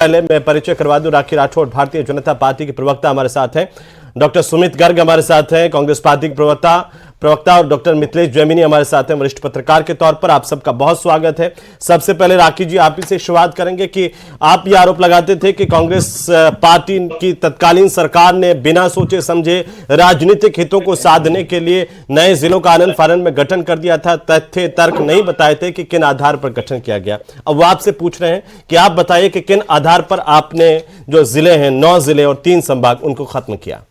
पहले मैं परिचय करवा दूं, राखी राठौड़ भारतीय जनता पार्टी के प्रवक्ता हमारे साथ हैं, डॉक्टर सुमित गर्ग हमारे साथ हैं कांग्रेस पार्टी के प्रवक्ता और डॉक्टर मिथिलेश जैमिनी हमारे साथ हैं वरिष्ठ पत्रकार के तौर पर। आप सबका बहुत स्वागत है। सबसे पहले राखी जी, आप ही से शुरुआत करेंगे कि आप ये आरोप लगाते थे कि कांग्रेस पार्टी की तत्कालीन सरकार ने बिना सोचे समझे राजनीतिक हितों को साधने के लिए नए जिलों का आनंद फानंद में गठन कर दिया था, तथ्य तर्क नहीं बताए थे कि किन आधार पर गठन किया गया। अब वो आपसे पूछ रहे हैं कि आप बताइए कि किन आधार पर आपने जो जिले हैं 9 जिले और 3 संभाग उनको खत्म किया।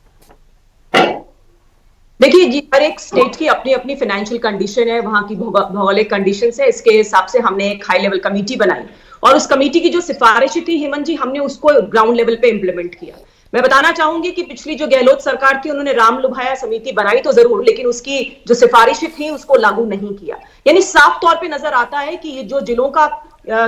देखिए जी, हर एक स्टेट की अपनी अपनी फाइनेंशियल कंडीशन है, वहां की भौगोलिक कंडीशंस है। इसके हिसाब से हमने एक हाई लेवल कमेटी बनाई और उस कमेटी की जो सिफारिश थी हेमंत जी, हमने उसको ग्राउंड लेवल पे इंप्लीमेंट किया। मैं बताना चाहूंगी कि पिछली जो गहलोत सरकार थी उन्होंने राम लुभाया समिति बनाई तो जरूर, लेकिन उसकी जो सिफारिशें थी उसको लागू नहीं किया। यानी साफ तौर पे नजर आता है कि ये जो जिलों का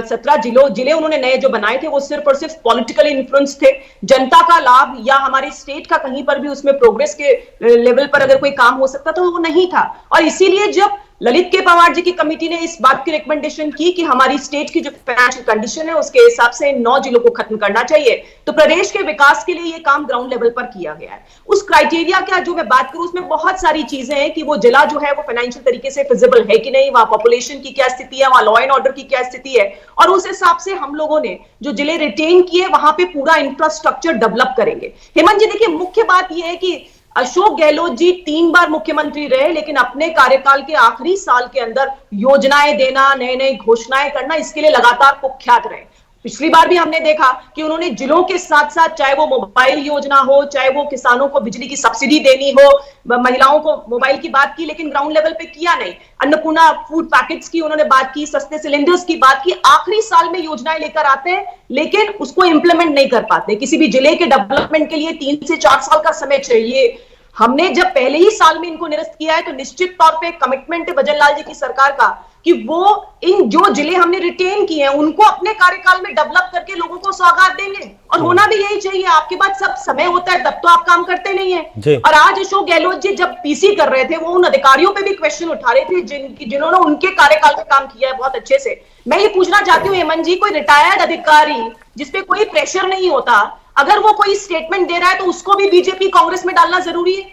17 जिले उन्होंने नए जो बनाए थे वो सिर्फ और सिर्फ पॉलिटिकल इन्फ्लुएंस थे। जनता का लाभ या हमारे स्टेट का कहीं पर भी उसमें प्रोग्रेस के लेवल पर अगर कोई काम हो सकता तो वो नहीं था। और इसीलिए जब ललित के पवार जी की कमेटी ने इस बात की रिकमेंडेशन की कि हमारी स्टेट की जो फाइनेंशियल कंडीशन है उसके हिसाब से 9 जिलों को खत्म करना चाहिए, तो प्रदेश के विकास के लिए ये काम ग्राउंड लेवल पर किया गया है। उस क्राइटेरिया का जो मैं बात करूं उसमें बहुत सारी चीजें हैं कि वो जिला जो है वो फाइनेंशियल तरीके से फिजिबल है कि नहीं, वहां पॉपुलेशन की क्या स्थिति है, वहां लॉ एंड ऑर्डर की क्या स्थिति है, और उस हिसाब से हम लोगों ने जो जिले रिटेन किए वहां पे पूरा इंफ्रास्ट्रक्चर डेवलप करेंगे। हेमंत जी देखिए, मुख्य बात यह है कि अशोक गहलोत जी 3 बार मुख्यमंत्री रहे, लेकिन अपने कार्यकाल के आखिरी साल के अंदर योजनाएं देना, नए नए घोषणाएं करना, इसके लिए लगातार कुख्यात रहे। पिछली बार भी हमने देखा कि उन्होंने जिलों के साथ साथ चाहे वो मोबाइल योजना हो, चाहे वो किसानों को बिजली की सब्सिडी देनी हो, महिलाओं को मोबाइल की बात की, लेकिन ग्राउंड लेवल पे किया नहीं। अन्नपूर्णा फूड पैकेट्स की उन्होंने बात की, सस्ते सिलेंडर्स की बात की, आखिरी साल में योजनाएं लेकर आते हैं लेकिन उसको इंप्लीमेंट नहीं कर पाते। किसी भी जिले के डेवलपमेंट के लिए 3 से 4 साल का समय चाहिए। हमने जब पहले ही साल में इनको निरस्त किया है तो निश्चित तौर पे कमिटमेंट है भजन लाल जी की सरकार का कि वो इन जो जिले हमने रिटेन किए हैं उनको अपने कार्यकाल में डेवलप करके लोगों को सौगात देंगे। और होना भी यही चाहिए। आपके पास सब समय होता है तब तो आप काम करते नहीं है। और आज अशोक गहलोत जी जब पीसी कर रहे थे वो उन अधिकारियों पे भी क्वेश्चन उठा रहे थे जिन्होंने उनके कार्यकाल में काम किया है बहुत अच्छे से। मैं ये पूछना चाहती हूँ हेमंत जी, कोई रिटायर्ड अधिकारी जिसपे कोई प्रेशर नहीं होता, अगर वो कोई स्टेटमेंट दे रहा है तो उसको भी बीजेपी कांग्रेस में डालना जरूरी है?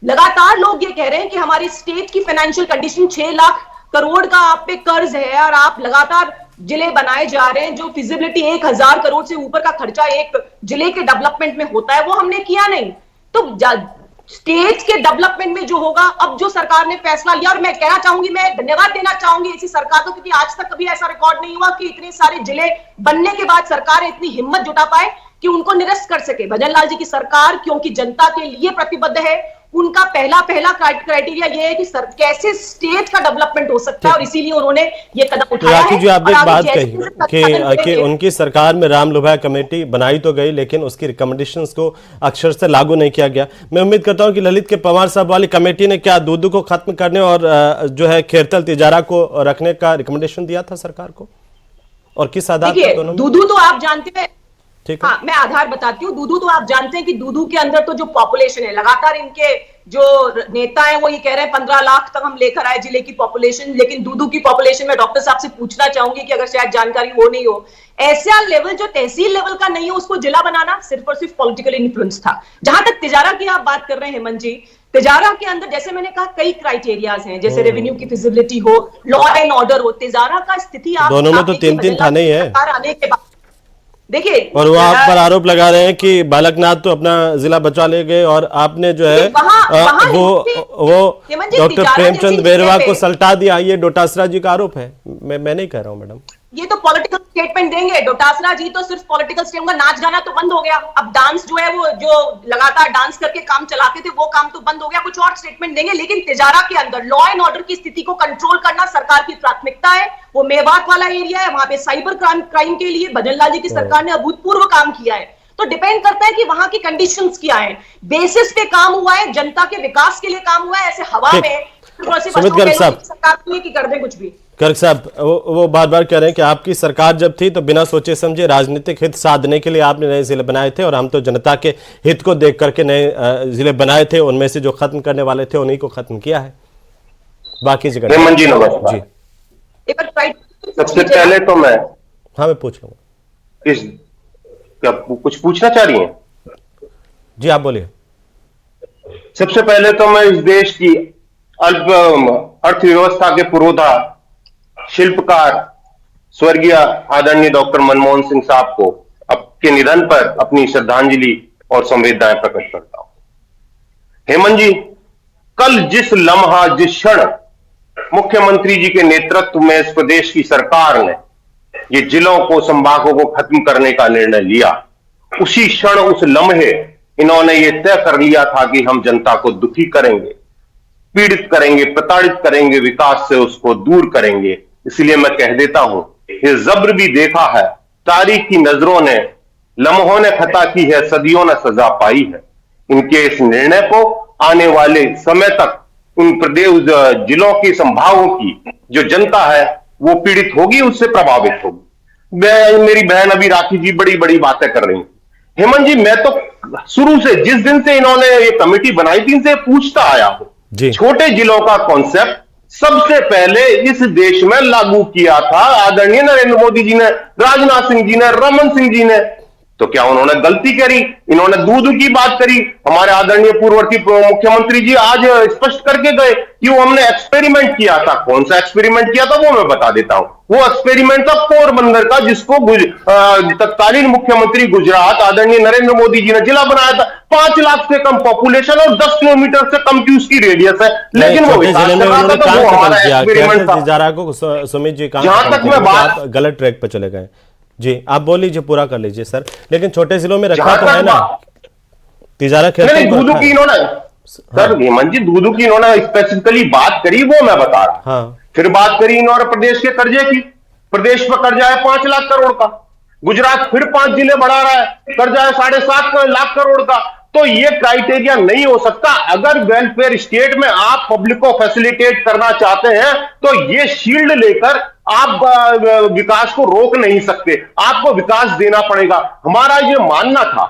लगातार लोग ये कह रहे हैं कि हमारी स्टेट की फाइनेंशियल कंडीशन 6 लाख करोड़ का आप पे कर्ज है और आप लगातार जिले बनाए जा रहे हैं जो फिजिबिलिटी 1000 करोड़ से ऊपर का खर्चा एक जिले के डेवलपमेंट में होता है, वो हमने किया नहीं। तो स्टेट के डेवलपमेंट में जो होगा, अब जो सरकार ने फैसला लिया, और मैं कहना चाहूंगी, मैं धन्यवाद देना चाहूंगी ऐसी सरकार को, क्योंकि आज तक कभी ऐसा रिकॉर्ड नहीं हुआ कि इतने सारे जिले बनने के बाद सरकार इतनी हिम्मत जुटा पाए कि उनको निरस्त कर सके। भजन लाल जी की सरकार क्योंकि जनता के लिए प्रतिबद्ध है, उनका पहला क्राइटेरिया ये है कि कैसे स्टेट का डेवलपमेंट हो सकता है, और इसीलिए उन्होंने ये कदम उठाया है। जी, आपने एक बात कही कि उनकी सरकार में राम लुभाया कमेटी बनाई तो गई लेकिन उसकी रिकमेंडेशंस को अक्षर से लागू नहीं किया गया। मैं उम्मीद करता हूं कि ललित के पवार साहब वाली कमेटी ने क्या दूधू को खत्म करने और जो है खेरतल तिजारा को रखने का रिकमेंडेशन दिया था सरकार को, और किस आधार पर दोनों? दूधू तो आप जानते हैं, हाँ मैं आधार बताती हूँ। दूधू तो आप जानते हैं कि दूधू के अंदर तो जो पॉपुलेशन है, लगातार इनके जो नेता हैं वो ये कह रहे हैं 15 लाख तक हम लेकर आए जिले की पॉपुलेशन, लेकिन दूधू की पॉपुलेशन में डॉक्टर साहब से पूछना चाहूंगी कि अगर शायद जानकारी हो नहीं हो, ऐसा लेवल जो तहसील लेवल का नहीं हो उसको जिला बनाना सिर्फ और सिर्फ पॉलिटिकल इन्फ्लुएंस था। जहां तक तिजारा की आप बात कर रहे हैं हेमंत जी, तिजारा के अंदर जैसे मैंने कहा कई क्राइटेरियाज हैं, जैसे रेवेन्यू की फिजिबिलिटी हो, लॉ एंड ऑर्डर हो। तिजारा का स्थिति आप दोनों में तो 3-3 थाने ही है आने के बाद देखिए, और वो आप पर आरोप लगा रहे हैं कि बालकनाथ तो अपना जिला बचा ले गए और आपने जो है वो डॉक्टर प्रेमचंद बेरवा को सल्टा दिया। ये डोटासरा जी का आरोप है, मैं नहीं कह रहा हूं मैडम। ये तो पॉलिटिकल स्टेटमेंट देंगे। डोटासरा जी तो सिर्फ पॉलिटिकल स्टेटमेंट, नाच गाना तो बंद हो गया, अब डांस जो है वो जो लगातार डांस करके काम चलाते थे वो काम तो बंद हो गया, कुछ और स्टेटमेंट देंगे। लेकिन तिजारा के अंदर लॉ एंड ऑर्डर की स्थिति को कंट्रोल करना सरकार की प्राथमिकता है। वो मेवात वाला एरिया है, वहां पे साइबर क्राइम के लिए भजन लाल जी की सरकार ने अभूतपूर्व काम किया है। तो डिपेंड करता है कि वहां की कंडीशंस क्या है, बेसिस पे काम हुआ है, जनता के विकास के लिए काम हुआ है, ऐसे हवा में सुमित गर्ग साहब सरकार की कर दे कुछ भी। गर्ग साहब वो बार बार कह रहे हैं कि आपकी सरकार जब थी तो बिना सोचे समझे राजनीतिक हित साधने के लिए आपने नए जिले बनाए थे, और हम तो जनता के हित को देख करके नए जिले बनाए थे, उनमें से जो खत्म करने वाले थे उन्हीं को खत्म किया है, बाकी जगह जी। सबसे पहले तो मैं हाँ मैं पूछ लूंगा क्या कुछ पूछना चाह रही हैं? जी आप बोलिए। सबसे पहले तो मैं इस देश की अर्थव्यवस्था के पुरोधा, शिल्पकार, स्वर्गीय आदरणीय डॉक्टर मनमोहन सिंह साहब को आपके निधन पर अपनी श्रद्धांजलि और संवेदनाएं प्रकट करता हूं। हेमंत जी, कल जिस लम्हा, जिस क्षण मुख्यमंत्री जी के नेतृत्व में इस प्रदेश की सरकार ने ये जिलों को, संभागों को खत्म करने का निर्णय लिया, उसी क्षण, उस लम्हे इन्होंने ये तय कर लिया था कि हम जनता को दुखी करेंगे, पीड़ित करेंगे, प्रताड़ित करेंगे, विकास से उसको दूर करेंगे। इसलिए मैं कह देता हूं, ये जब्र भी देखा है, तारीख की नजरों ने, लम्हों ने खता की है, सदियों ने सजा पाई है। इनके इस निर्णय को आने वाले समय तक उन प्रदेश, जिलों की, संभागों की जो जनता है वो पीड़ित होगी, उससे प्रभावित होगी। मेरी बहन अभी राखी जी बड़ी बड़ी बातें कर रही हैं। हेमंत जी, मैं तो शुरू से, जिस दिन से इन्होंने ये कमेटी बनाई थी, इनसे पूछता आया हूं। छोटे जिलों का कॉन्सेप्ट सबसे पहले इस देश में लागू किया था आदरणीय नरेंद्र मोदी जी ने, राजनाथ सिंह जी ने, रमन सिंह जी ने। तो क्या उन्होंने गलती करी? इन्होंने दूध की बात करी। हमारे आदरणीय पूर्ववर्ती मुख्यमंत्री जी आज स्पष्ट करके गए कि वो हमने एक्सपेरिमेंट किया था। कौन सा एक्सपेरिमेंट किया था वो मैं बता देता हूं। वो एक्सपेरिमेंट था पोरबंदर का, जिसको तत्कालीन मुख्यमंत्री गुजरात आदरणीय नरेंद्र मोदी जी ने जिला बनाया था। 5 लाख से कम पॉपुलेशन और 10 किलोमीटर से कम की उसकी रेडियस है, लेकिन वो विकास कर रहा था, तो वो हमारा एक्सपेरिमेंट था। सुमित जी, जहां तक मैं बात, गलत ट्रैक पर चले गए। जी आप बोल लीजिए, पूरा कर लीजिए सर। लेकिन छोटे जिलों में रखा तो है ना तिजारा खेल। दूधू की इन्होंने, सर हेमंत जी, दूधू की इन्होंने स्पेसिफिकली बात करी, वो मैं बता रहा। हाँ। फिर बात करी इन्होंने प्रदेश के कर्जे की। प्रदेश पर कर्जा है 5 लाख करोड़ का। गुजरात फिर 5 जिले बढ़ा रहा है, कर्जा है 7.5 लाख करोड़ का। तो ये क्राइटेरिया नहीं हो सकता। अगर वेलफेयर स्टेट में आप पब्लिक को फैसिलिटेट करना चाहते हैं तो ये शील्ड लेकर आप विकास को रोक नहीं सकते, आपको विकास देना पड़ेगा। हमारा ये मानना था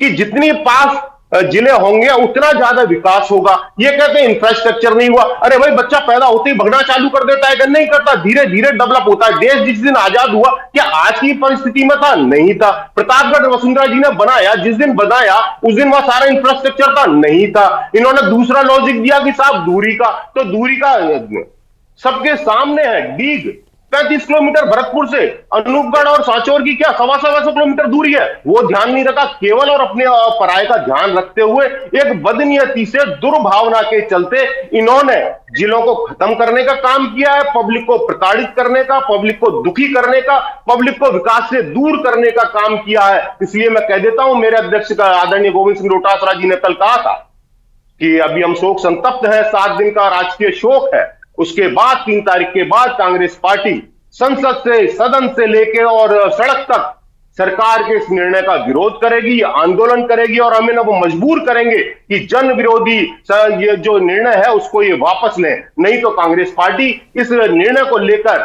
कि जितनी पास जिले होंगे उतना ज्यादा विकास होगा। ये कहते हैं इंफ्रास्ट्रक्चर नहीं हुआ। अरे भाई, बच्चा पैदा होते ही भगना चालू कर देता है कि नहीं करता? धीरे धीरे डेवलप होता है। देश जिस दिन आजाद हुआ, क्या आज की परिस्थिति में था? नहीं था। प्रतापगढ़ वसुंधरा जी ने बनाया, जिस दिन बनाया उस दिन वह सारा इंफ्रास्ट्रक्चर था? नहीं था। इन्होंने दूसरा लॉजिक दिया कि साहब दूरी का, तो दूरी का सबके सामने है। डीग 35 किलोमीटर भरतपुर से, अनूपगढ़ और सांचौर की क्या 125 किलोमीटर दूरी है, वो ध्यान नहीं रखा। केवल और अपने पराये का ध्यान रखते हुए एक बदनीयती से, दुर्भावना के चलते इन्होंने जिलों को खत्म करने का काम किया है, पब्लिक को प्रताड़ित करने का, पब्लिक को दुखी करने का, पब्लिक को विकास से दूर करने का काम किया है। इसलिए मैं कह देता हूं, मेरे अध्यक्ष का आदरणीय गोविंद सिंह डोटासरा जी ने कल कहा था कि अभी हम शोक संतप्त हैं, 7 दिन का राजकीय शोक है। उसके बाद 3 तारीख के बाद कांग्रेस पार्टी संसद से, सदन से लेके और सड़क तक सरकार के इस निर्णय का विरोध करेगी, आंदोलन करेगी और हमें ना वो मजबूर करेंगे कि जन विरोधी ये जो निर्णय है उसको ये वापस लें। नहीं तो कांग्रेस पार्टी इस निर्णय को लेकर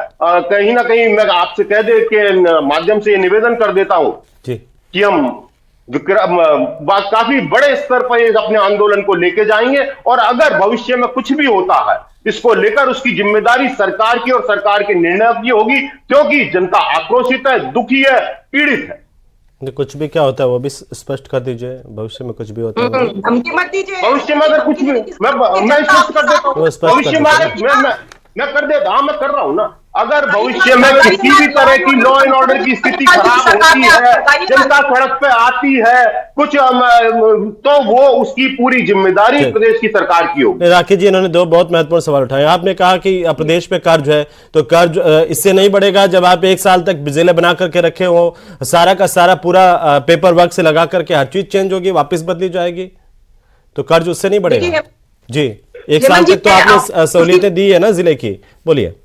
कहीं ना कहीं, मैं आपसे कह दे के माध्यम से ये निवेदन कर देता हूं कि हम काफी बड़े स्तर पर अपने आंदोलन को लेके जाएंगे। और अगर भविष्य में कुछ भी होता है, इसको लेकर उसकी जिम्मेदारी सरकार की और सरकार के निर्णय की होगी, क्योंकि जनता आक्रोशित है, दुखी है, पीड़ित है। कुछ भी क्या होता है वो भी स्पष्ट कर दीजिए। भविष्य में कुछ भी होता है, मत दीजिए। भविष्य में अगर कुछ भी, मैं स्पष्ट कर देता हूँ। भविष्य में मैं कर देता, हाँ मैं कर रहा हूं ना। अगर भविष्य में किसी भी तरह की लॉ एंड ऑर्डर की स्थिति खराब होती है, जनता सड़क पे आती है कुछ, तो वो उसकी पूरी जिम्मेदारी प्रदेश की सरकार की होगी। राखी जी, इन्होंने 2 बहुत महत्वपूर्ण सवाल उठाए। आपने कहा कि प्रदेश पे कर्ज है, तो कर्ज इससे नहीं बढ़ेगा जब आप 1 साल तक जिले बना करके रखे हो, सारा का सारा पूरा पेपर वर्क से लगा करके हर चीज चेंज होगी, वापिस बदली जाएगी, तो कर्ज उससे नहीं बढ़ेगा। जी, 1 साल तक तो आपने सहूलियतें दी है ना जिले की, बोलिए।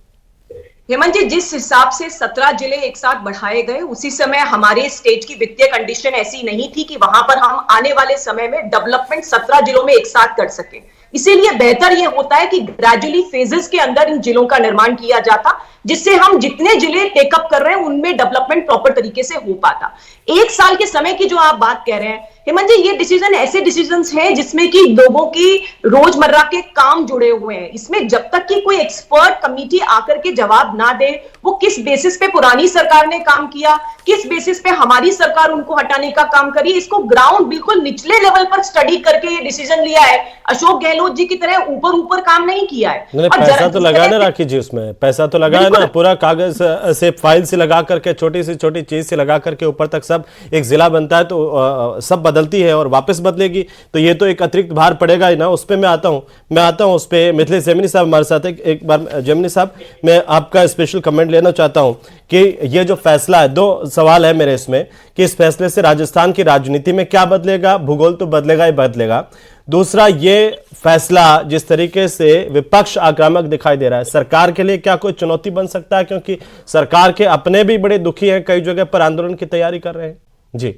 हेमंत जी, जिस हिसाब से 17 जिले एक साथ बढ़ाए गए, उसी समय हमारे स्टेट की वित्तीय कंडीशन ऐसी नहीं थी कि वहां पर हम आने वाले समय में डेवलपमेंट 17 जिलों में एक साथ कर सके। इसीलिए बेहतर यह होता है कि ग्रेजुअली फेजेस के अंदर इन जिलों का निर्माण किया जाता, जिससे हम जितने जिले टेकअप कर रहे हैं उनमें डेवलपमेंट प्रॉपर तरीके से हो पाता। 1 साल के समय की जो आप बात कह रहे हैं, हेमंत जी, ये डिसीजन ऐसे डिसीजंस हैं जिसमें कि लोगों की रोजमर्रा के काम जुड़े हुए हैं। इसमें जब तक कि कोई एक्सपर्ट कमेटी आकर के जवाब ना दे, वो किस बेसिस पे पुरानी सरकार ने काम किया, किस बेसिस पे हमारी सरकार उनको हटाने का काम करी, इसको ग्राउंड बिल्कुल निचले लेवल पर स्टडी करके ये डिसीजन लिया है। अशोक गहलोत जी की तरह ऊपर ऊपर काम नहीं किया है। नहीं, और पैसा तो लगा ना राखी जी, उसमें पैसा तो लगा है ना, पूरा कागज से फाइल से लगा करके, छोटी से छोटी चीज से लगा करके ऊपर तक सब एक जिला बनता है, तो सब बदलती है और वापस बदलेगी, तो ये तो एक अतिरिक्त भार पड़ेगा ही ना। उस पर मैं आता हूँ उस पर मिथिलेश जेमिनी साहब हमारे साथ है। एक बार जेमिनी साहब, मैं आपका स्पेशल कमेंट लेना चाहता हूँ कि ये जो फैसला है, दो सवाल है मेरे इसमें कि इस फैसले से राजस्थान की राजनीति में क्या बदलेगा, भूगोल तो बदलेगा ही बदलेगा। दूसरा, ये फैसला जिस तरीके से विपक्ष आक्रामक दिखाई दे रहा है, सरकार के लिए क्या कोई चुनौती बन सकता है, क्योंकि सरकार के अपने भी बड़े दुखी हैं, कई जगह पर आंदोलन की तैयारी कर रहे हैं। जी।